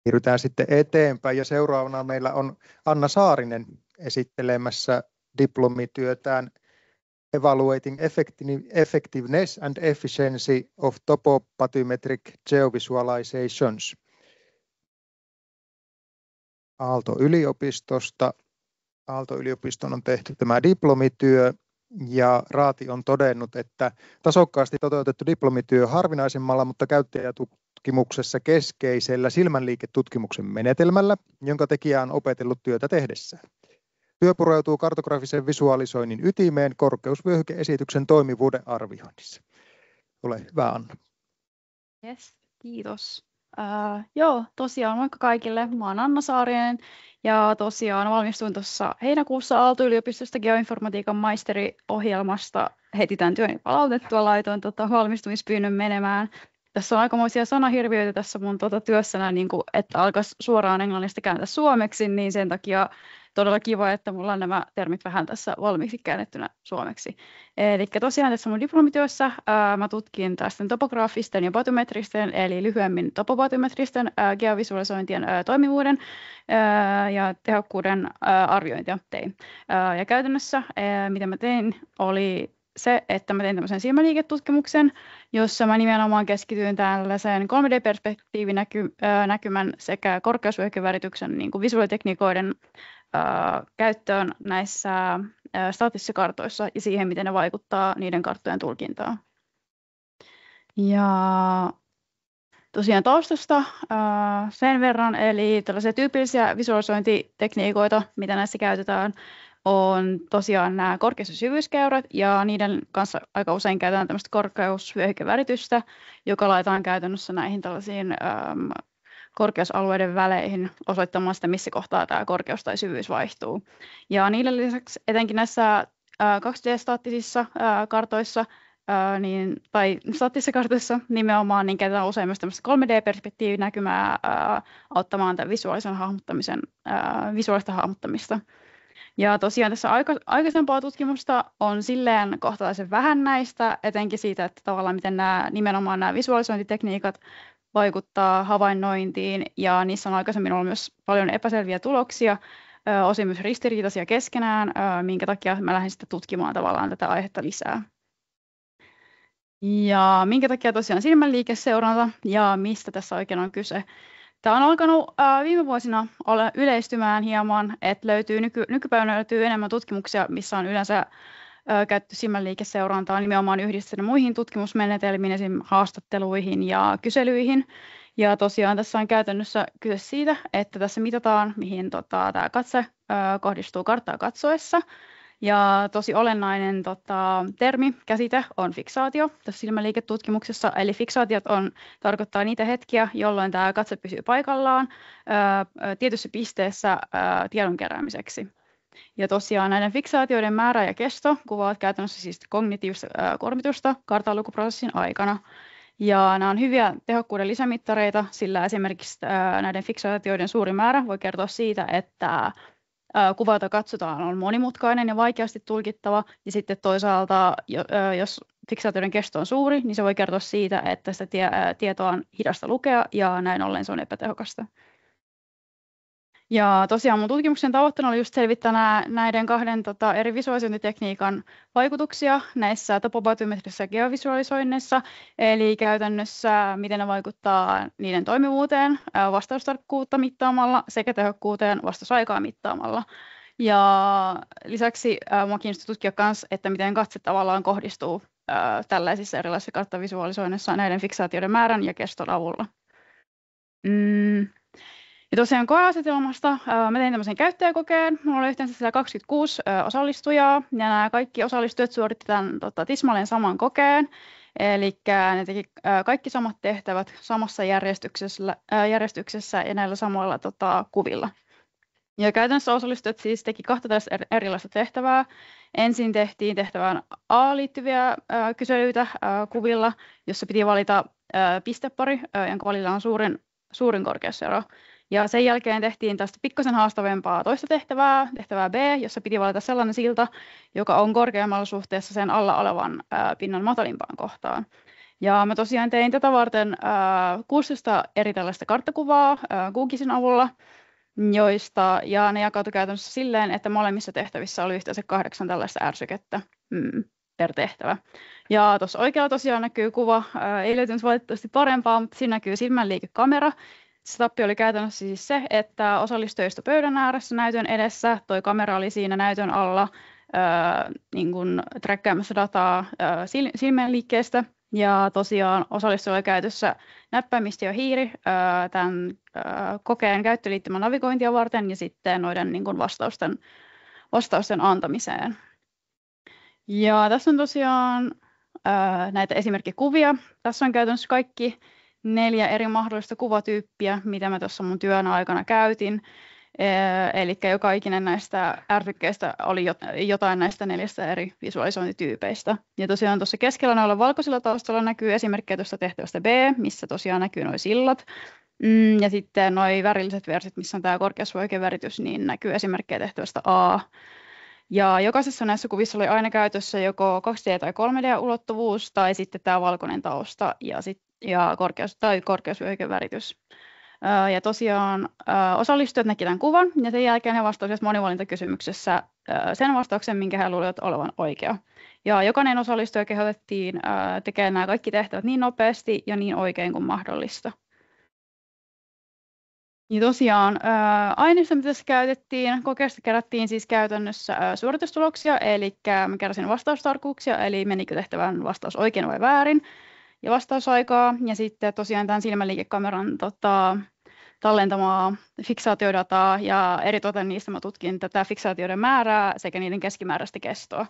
Siirrytään sitten eteenpäin ja seuraavana meillä on Anna Saarinen esittelemässä diplomityötään Evaluating Effectiveness and Efficiency of Topobathymetric Geovisualizations Aalto-yliopistosta. Aalto-yliopiston on tehty tämä diplomityö ja Raati on todennut, että tasokkaasti toteutettu diplomityö harvinaisemmalla, mutta käyttäjätutkimuksessa keskeisellä silmänliiketutkimuksen menetelmällä, jonka tekijä on opetellut työtä tehdessään. Työ pureutuu kartografisen visualisoinnin ytimeen korkeusvyöhyke-esityksen toimivuuden arvioinnissa. Ole hyvä, Anna. Yes, kiitos. Tosiaan moikka kaikille. Mä oon Anna Saarinen ja tosiaan valmistuin tuossa heinäkuussa Aalto-yliopistosta geoinformatiikan maisteriohjelmasta. Heti tämän työn palautettua laitoin valmistumispyynnön menemään. Tässä on aikamoisia sanahirviöitä tässä mun työssänä, niin kuin, että alkaisi suoraan englannista kääntää suomeksi, niin sen takia todella kiva, että mulla on nämä termit vähän tässä valmiiksi käännettynä suomeksi. Eli tosiaan tässä mun diplomityössä mä tutkin tästä topograafisten ja batymetristen, eli lyhyemmin topobatymetristen geovisualisointien toimivuuden ja tehokkuuden arviointia tein. Ja käytännössä mitä mä tein oli se, että mä tein tämmöisen silmäliiketutkimuksen, jossa mä nimenomaan keskityin tällaiseen 3D-perspektiivinäkymän sekä korkeusvyöhykevärityksen niin kuin visuaalitekniikoiden käyttöön näissä staattisissa kartoissa ja siihen, miten ne vaikuttaa niiden karttojen tulkintaan. Ja tosiaan taustasta sen verran, eli tällaisia tyypillisiä visualisointitekniikoita, mitä näissä käytetään, on tosiaan nämä korkeus- ja syvyyskäyrät, ja niiden kanssa aika usein käytetään tämmöistä korkeusvyöhykeväritystä, joka laitetaan käytännössä näihin tällaisiin korkeusalueiden väleihin osoittamaan sitä, missä kohtaa tämä korkeus tai syvyys vaihtuu. Ja niiden lisäksi etenkin näissä 2D-staattisissa kartoissa, tai staattisissa kartoissa nimenomaan, niin käytetään usein myös tämmöistä 3D-perspektiivinäkymää auttamaan tämän visuaalista hahmottamista. Ja tosiaan tässä aikaisempaa tutkimusta on silleen kohtalaisen vähän näistä, etenkin siitä, että tavallaan miten nimenomaan nämä visualisointitekniikat vaikuttaa havainnointiin, ja niissä on aikaisemmin ollut myös paljon epäselviä tuloksia, osin myös ristiriitaisia keskenään, minkä takia mä lähdin sitten tutkimaan tavallaan tätä aihetta lisää. Ja minkä takia tosiaan silmänliikeseuranta ja mistä tässä oikein on kyse? Tämä on alkanut viime vuosina yleistymään hieman, että nykypäivänä löytyy enemmän tutkimuksia, missä on yleensä käytetty silmänliikeseurantaa nimenomaan yhdistetty muihin tutkimusmenetelmiin, esimerkiksi haastatteluihin ja kyselyihin. Ja tosiaan tässä on käytännössä kyse siitä, että tässä mitataan, mihin tämä katse kohdistuu karttaa katsoessa. Ja tosi olennainen termi, käsite on fiksaatio tässä silmänliiketutkimuksessa. Eli fiksaatiot tarkoittaa niitä hetkiä, jolloin tämä katse pysyy paikallaan tietyssä pisteessä tiedon keräämiseksi. Ja tosiaan näiden fiksaatioiden määrä ja kesto kuvaavat käytännössä siis kognitiivista kuormitusta kartanlukuprosessin aikana. Ja nämä on hyviä tehokkuuden lisämittareita, sillä esimerkiksi näiden fiksaatioiden suuri määrä voi kertoa siitä, että kuva, jota katsotaan, on monimutkainen ja vaikeasti tulkittava. Ja sitten toisaalta, jos fiksaatioiden kesto on suuri, niin se voi kertoa siitä, että sitä tietoa on hidasta lukea ja näin ollen se on epätehokasta. Ja tosiaan mun tutkimuksen tavoitteena oli just selvittää näiden kahden eri visualisointitekniikan vaikutuksia näissä topobatymetrisissä geovisualisoinneissa, eli käytännössä miten ne vaikuttaa niiden toimivuuteen vastaustarkkuutta mittaamalla sekä tehokkuuteen vastausaikaa mittaamalla. Ja lisäksi minua kiinnosti tutkia myös, että miten katse tavallaan kohdistuu tällaisissa erilaisissa karttavisualisoinneissa näiden fiksaatioiden määrän ja keston avulla. Ja tosiaan koeasetelmasta mä tein tämmöisen käyttäjäkokeen. Mulla oli yhteensä 26 osallistujaa, ja nämä kaikki osallistujat suorittavat tismalleen saman kokeen. Eli ne teki kaikki samat tehtävät samassa järjestyksessä ja näillä samoilla kuvilla. Ja käytännössä osallistujat siis teki 12 erilaista tehtävää. Ensin tehtiin tehtävään A liittyviä kyselyitä kuvilla, jossa piti valita pistepari, jonka välillä on suurin korkeusero. Ja sen jälkeen tehtiin tästä pikkasen haastavempaa toista tehtävää B, jossa piti valita sellainen silta, joka on korkeammalla suhteessa sen alla olevan pinnan matalimpaan kohtaan. Ja mä tosiaan tein tätä varten 16 eri tällaista karttakuvaa Googlesin avulla, ja ne jakautui käytännössä silleen, että molemmissa tehtävissä oli yhteensä 8 tällaista ärsykettä per tehtävä. Ja tuossa oikealla tosiaan näkyy kuva, ei löytynyt valitettavasti parempaa, mutta siinä näkyy silmänliikekamera. Setup oli käytännössä siis se, että osallistui pöydän ääressä näytön edessä, toi kamera oli siinä näytön alla niin kuin träkkäämässä dataa silmänliikkeestä. Ja tosiaan osallistujalla oli käytössä näppäimistö ja hiiri tämän kokeen käyttöliittymän navigointia varten ja sitten noiden niin kuin vastausten antamiseen. Ja tässä on tosiaan näitä esimerkkikuvia. Tässä on käytännössä kaikki 4 eri mahdollista kuvatyyppiä, mitä mä tuossa mun työn aikana käytin. Eli joka ikinen näistä ärsykkeistä oli jotain näistä 4 eri visualisointityypeistä. Ja tosiaan tuossa keskellä noilla valkoisilla taustalla näkyy esimerkkejä tuosta tehtävästä B, missä tosiaan näkyy nuo sillat. Ja sitten nuo värilliset versit, missä on tämä korkeasuojakeväritys, niin näkyy esimerkkejä tehtävästä A. Ja jokaisessa näissä kuvissa oli aina käytössä joko 2D- tai 3D-ulottuvuus tai sitten tämä valkoinen tausta ja korkeasuojakeväritys. Ja tosiaan osallistujat näki tämän kuvan ja sen jälkeen he vastasivat monivalintakysymyksessä sen vastauksen, minkä he luulivat olevan oikea. Ja jokainen osallistuja kehotettiin tekemään nämä kaikki tehtävät niin nopeasti ja niin oikein kuin mahdollista. Ja tosiaan aineisto, mitä tässä käytettiin, kokeesta kerättiin siis käytännössä suoritustuloksia, eli mä keräsin vastaustarkkuuksia, eli menikö tehtävän vastaus oikein vai väärin, ja vastausaikaa, ja sitten tosiaan tämän silmänliikekameran tallentamaa fiksaatiodataa, ja eritoten niistä mä tutkin tätä fiksaatioiden määrää sekä niiden keskimääräistä kestoa.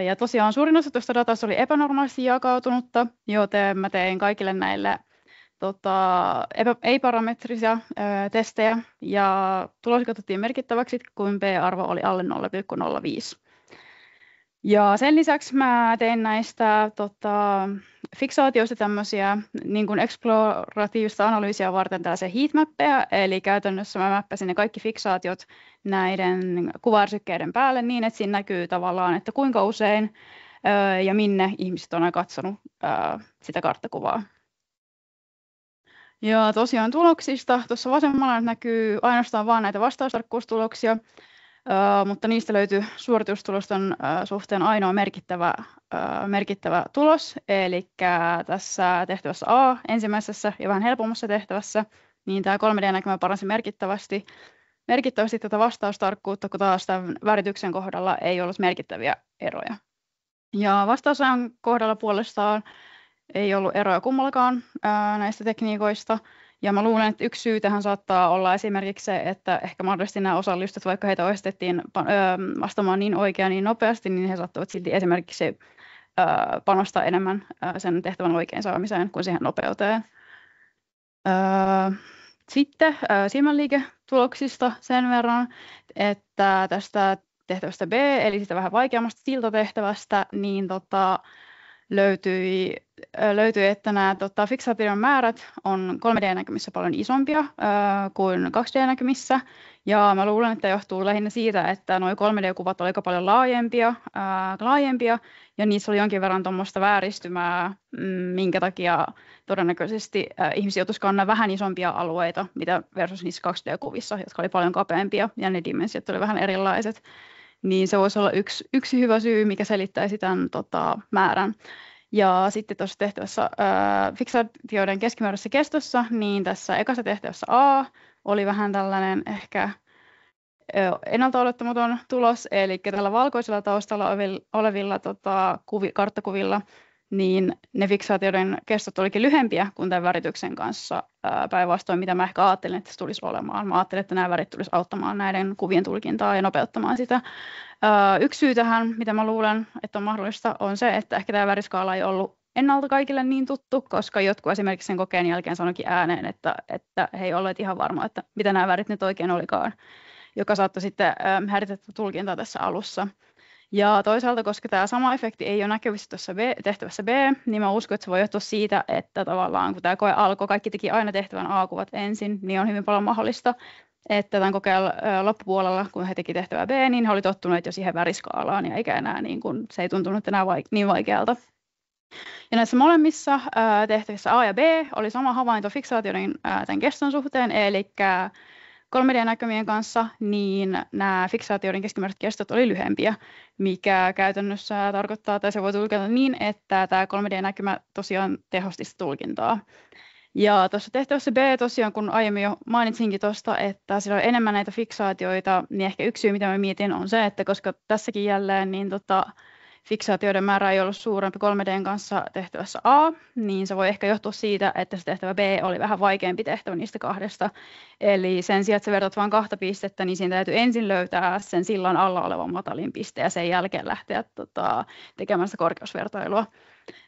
Ja tosiaan suurin osa tuosta datasta oli epänormaalisti jakautunutta, joten mä tein kaikille näille ei-parametrisia testejä, ja tulos katsottiin merkittäväksi, kun p-arvo oli alle 0,05. Ja sen lisäksi mä tein näistä fiksaatioista tämmöisiä niin kuin eksploratiivista analyysiä varten tällaisia heatmappeja, eli käytännössä mä mäppäsin ne kaikki fiksaatiot näiden kuva-ärsykkeiden päälle niin, että siinä näkyy tavallaan, että kuinka usein ja minne ihmiset on katsonut sitä karttakuvaa. Ja tosiaan tuloksista, tuossa vasemmalla näkyy ainoastaan vain näitä vastaustarkkuustuloksia, mutta niistä löytyy suoritustulosten suhteen ainoa merkittävä tulos, eli tässä tehtävässä A, ensimmäisessä ja vähän helpommassa tehtävässä, niin tämä 3D-näkymä paransi merkittävästi tätä vastaustarkkuutta, kun taas tämän värityksen kohdalla ei ollut merkittäviä eroja. Ja vastausajan kohdalla puolestaan ei ollut eroja kummallakaan näistä tekniikoista. Ja mä luulen, että yksi syy tähän saattaa olla esimerkiksi se, että ehkä mahdollisesti nämä osallistujat, vaikka heitä ohjeistettiin vastaamaan niin oikein niin nopeasti, niin he saattavat silti esimerkiksi panostaa enemmän sen tehtävän oikein saamiseen kuin siihen nopeuteen. Sitten silmänliiketuloksista sen verran, että tästä tehtävästä B, eli sitä vähän vaikeammasta siltatehtävästä, niin löytyi, että nämä fiksaation määrät on 3D-näkymissä paljon isompia kuin 2D-näkymissä. Ja mä luulen, että johtuu lähinnä siitä, että nuo 3D-kuvat olivat aika paljon laajempia ja niissä oli jonkin verran tuommoista vääristymää, minkä takia todennäköisesti ihmisiä joutuisi kantaa vähän isompia alueita, mitä versus niissä 2D-kuvissa, jotka oli paljon kapeampia ja ne dimensiot oli vähän erilaiset. Niin se voisi olla yksi hyvä syy, mikä selittäisi tämän määrän. Ja sitten tuossa tehtävässä fiksaatioiden keskimääräisessä kestossa, niin tässä ekassa tehtävässä A oli vähän tällainen ehkä ennalta odottamaton tulos, eli tällä valkoisella taustalla olevilla karttakuvilla, niin ne fiksaatioiden kestot olikin lyhempiä kuin tämän värityksen kanssa päinvastoin, mitä mä ehkä ajattelin, että se tulisi olemaan. Mä ajattelin, että nämä värit tulisi auttamaan näiden kuvien tulkintaa ja nopeuttamaan sitä. Yksi syy tähän, mitä mä luulen, että on mahdollista, on se, että ehkä tämä väriskaala ei ollut ennalta kaikille niin tuttu, koska jotkut esimerkiksi sen kokeen jälkeen sanoikin ääneen, että he ei olleet ihan varma, että mitä nämä värit nyt oikein olikaan, joka saattoi sitten häiritä tulkintaa tässä alussa. Ja toisaalta, koska tämä sama efekti ei ole näkyvissä tuossa tehtävässä B, niin mä uskon, että se voi johtua siitä, että tavallaan kun tämä koe alkoi, kaikki teki aina tehtävän A-kuvat ensin, niin on hyvin paljon mahdollista, että tämän kokeen loppupuolella, kun he teki tehtävää B, niin he oli tottuneet jo siihen väriskaalaan, ja eikä enää se ei tuntunut enää niin vaikealta. Ja näissä molemmissa tehtävissä A ja B oli sama havainto fiksaatioiden tämän keston suhteen, eli 3D-näkymien kanssa, niin nämä fiksaatioiden keskimääräiset kestot oli lyhempiä, mikä käytännössä tarkoittaa, että se voi tulkita niin, että tämä 3D-näkymä tosiaan tehosti sitä tulkintaa. Ja tuossa tehtävässä B tosiaan, kun aiemmin jo mainitsinkin tuosta, että siellä on enemmän näitä fiksaatioita, niin ehkä yksi syy, mitä mä mietin, on se, että koska tässäkin jälleen niin fiksaatioiden määrä ei ollut suurempi 3Dn kanssa tehtävässä A, niin se voi ehkä johtua siitä, että se tehtävä B oli vähän vaikeampi tehtävä niistä kahdesta. Eli sen sijaan, että sä vertat vain kahta pistettä, niin siinä täytyy ensin löytää sen sillan alla oleva matalin piste ja sen jälkeen lähteä tekemään sitä korkeusvertailua.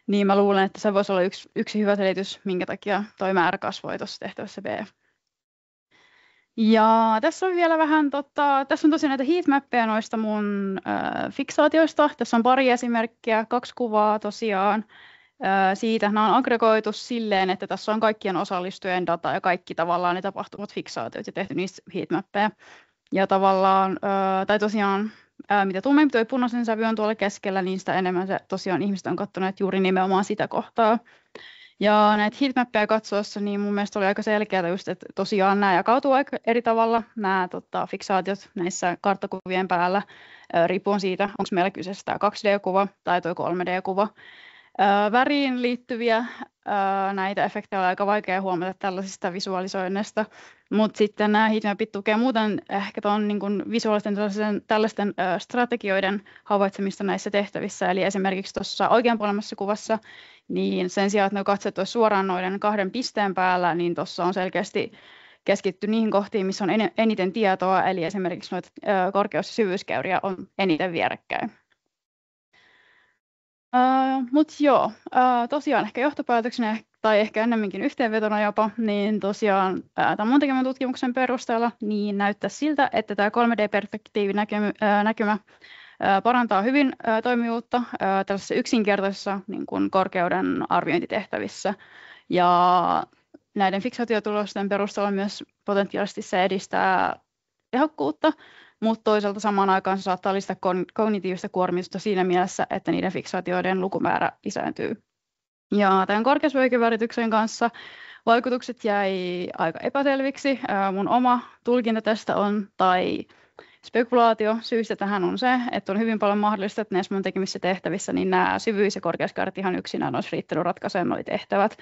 Niin mä luulen, että se voisi olla yksi hyvä selitys, minkä takia toi määrä kasvoi tuossa tehtävässä B. Ja tässä on vielä vähän, tässä on tosiaan näitä heatmappeja noista mun fiksaatioista. Tässä on pari esimerkkiä, 2 kuvaa tosiaan siitä. Nämä on aggregoitu silleen, että tässä on kaikkien osallistujien data ja kaikki tavallaan ne tapahtuvat fiksaatiot ja tehty niistä heatmappeja. Ja tavallaan, tai tosiaan, mitä tummempi tuo punaisen sävy on tuolla keskellä, niin sitä enemmän se tosiaan ihmiset on katsoneet juuri nimenomaan sitä kohtaa. Ja näitä heatmappeja katsoessa, niin mun mielestä oli aika selkeää just, että tosiaan nämä jakautuu aika eri tavalla, nämä fiksaatiot näissä karttakuvien päällä, riippuen siitä, onko meillä kyseessä tämä 2D-kuva tai tuo 3D-kuva. Väriin liittyviä näitä efektejä on aika vaikea huomata tällaisista visualisoinneista, mutta sitten nämä heatmapit tukevat muuten ehkä tuon niin kuin visuaalisten tällaisten strategioiden havaitsemista näissä tehtävissä. Eli esimerkiksi tuossa oikeanpuolemmassa kuvassa, niin sen sijaan, että ne katseet olisi suoraan noiden 2 pisteen päällä, niin tuossa on selkeästi keskitty niihin kohtiin, missä on eniten tietoa, eli esimerkiksi noita korkeus- ja syvyyskäyriä on eniten vierekkäin. Mutta joo, tosiaan ehkä johtopäätöksenä tai ehkä ennemminkin yhteenvetona jopa, niin tosiaan tämän mun tekemän tutkimuksen perusteella niin näyttää siltä, että tämä 3D-perspektiivinäkymä parantaa hyvin toimivuutta tällaisessa yksinkertaisessa niin kuin korkeuden arviointitehtävissä. Ja näiden fiksaatiotulosten perusteella myös potentiaalisesti se edistää tehokkuutta, mutta toisaalta samaan aikaan se saattaa lisätä kognitiivista kuormitusta siinä mielessä, että niiden fiksaatioiden lukumäärä lisääntyy. Ja tämän korkeusvyöhykevärityksen kanssa vaikutukset jäi aika epäselviksi. Mun oma tulkinta tästä on, tai spekulaatio syystä tähän on se, että on hyvin paljon mahdollista, että näissä mun tekemissä tehtävissä niin nämä syvyys- ja korkeuskäyrät ihan yksinään olisi riittänyt ratkaisemaan nuo tehtävät,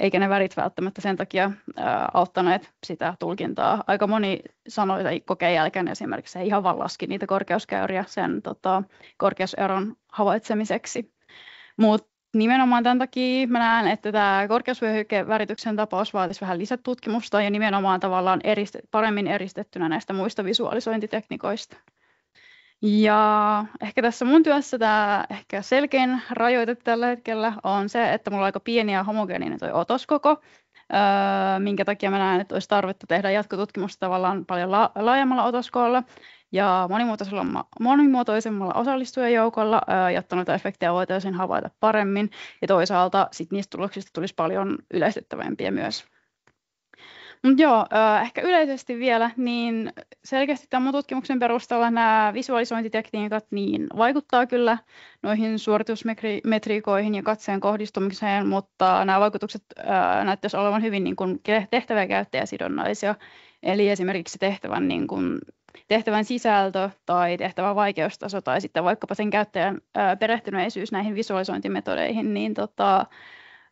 eikä ne värit välttämättä sen takia auttaneet sitä tulkintaa. Aika moni sanoi tai kokeen jälkeen esimerkiksi he ihan vaan laski niitä korkeuskäyriä sen korkeuseron havaitsemiseksi. Mutta nimenomaan tämän takia mä näen, että tämä korkeusvyöhykevärityksen tapaus vaatisi vähän lisätutkimusta ja nimenomaan tavallaan paremmin eristettynä näistä muista visualisointitekniikoista. Ja ehkä tässä mun työssä tämä ehkä selkein rajoite tällä hetkellä on se, että mulla on aika pieni ja homogeeninen toi otoskoko, minkä takia mä näen, että olisi tarvetta tehdä jatkotutkimusta tavallaan paljon laajemmalla otoskoolla ja monimuotoisemmalla osallistujajoukolla, jotta noita efektejä voitaisiin havaita paremmin ja toisaalta sit niistä tuloksista tulisi paljon yleistettävämpiä myös. Mutta joo, ehkä yleisesti vielä, niin selkeästi tämän mun tutkimuksen perusteella nämä visualisointitekniikat niin vaikuttaa kyllä noihin suoritusmetriikoihin ja katseen kohdistumiseen, mutta nämä vaikutukset näyttäisi olevan hyvin niin kuin tehtävä- ja käyttäjäsidonnaisia. Eli esimerkiksi tehtävän sisältö tai tehtävän vaikeustaso tai sitten vaikkapa sen käyttäjän perehtyneisyys näihin visualisointimetodeihin niin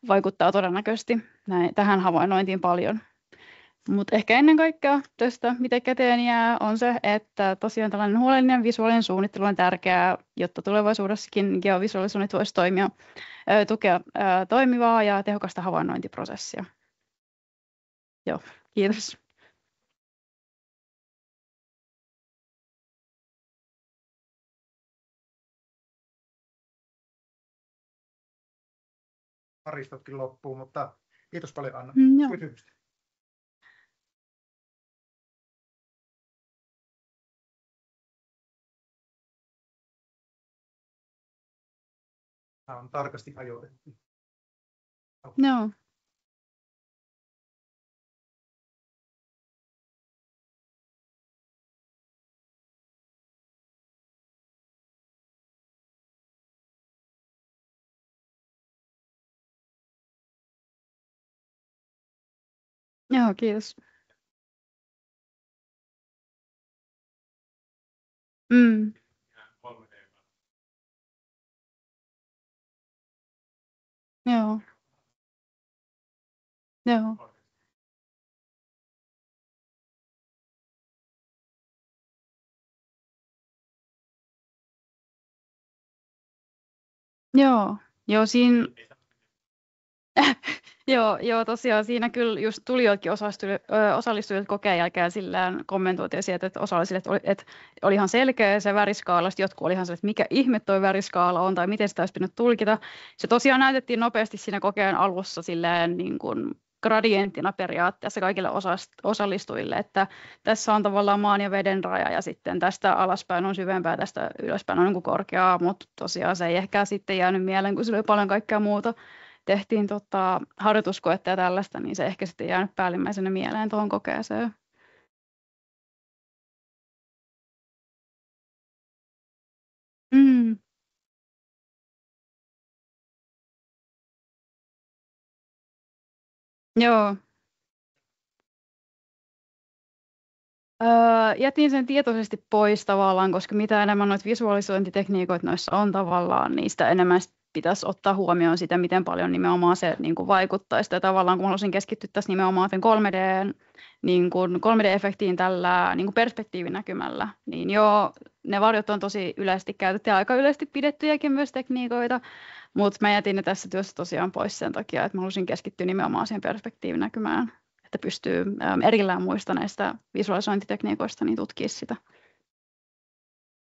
vaikuttaa todennäköisesti tähän havainnointiin paljon. Mutta ehkä ennen kaikkea tästä, mitä käteen jää, on se, että tosiaan tällainen huolellinen visuaalinen suunnittelu on tärkeää, jotta tulevaisuudessakin geovisualisoinnit voisi tukea toimivaa ja tehokasta havainnointiprosessia. Joo, kiitos. Aristotkin loppuu, mutta kiitos paljon Anna. Kysymystä. Tämä on tarkasti ajoitettu. No. Joo, kiitos. Mm. Joo, joo, joo, joo, joo, tosiaan siinä kyllä just tulijoillekin osallistujat kokeen jälkeen sillään kommentoitiin sieltä, että osa oli sille, että oli ihan selkeä se väriskaala, sitten jotkut oli ihan sille, että mikä ihme toi väriskaala on tai miten sitä olisi pitänyt tulkita. Se tosiaan näytettiin nopeasti siinä kokeen alussa silleen niin kuin gradienttina periaatteessa kaikille osallistujille, että tässä on tavallaan maan ja veden raja ja sitten tästä alaspäin on syvempää, tästä ylöspäin on niin kuin korkeaa, mutta tosiaan se ei ehkä sitten jäänyt mieleen, kun sillä oli paljon kaikkea muuta. Tehtiin harjoituskoetta ja tällaista, niin se ehkä sitten jäänyt päällimmäisenä mieleen tuohon kokeeseen. Mm, joo. Jätin sen tietoisesti pois tavallaan, koska mitä enemmän noita visualisointitekniikoita noissa on tavallaan, niin sitä enemmän pitäisi ottaa huomioon sitä, miten paljon nimenomaan se niin kuin vaikuttaa. Sitä tavallaan, kun haluaisin keskittyä tässä nimenomaan sen 3D, niin kuin 3D-efektiin tällä niin kuin perspektiivinäkymällä, niin joo, ne varjot on tosi yleisesti käytetty ja aika yleisesti pidettyjäkin myös tekniikoita, mutta mä jätin ne tässä työssä tosiaan pois sen takia, että mä haluaisin keskittyä nimenomaan siihen perspektiivinäkymään, että pystyy erillään muista näistä visualisointitekniikoista niin tutkia sitä.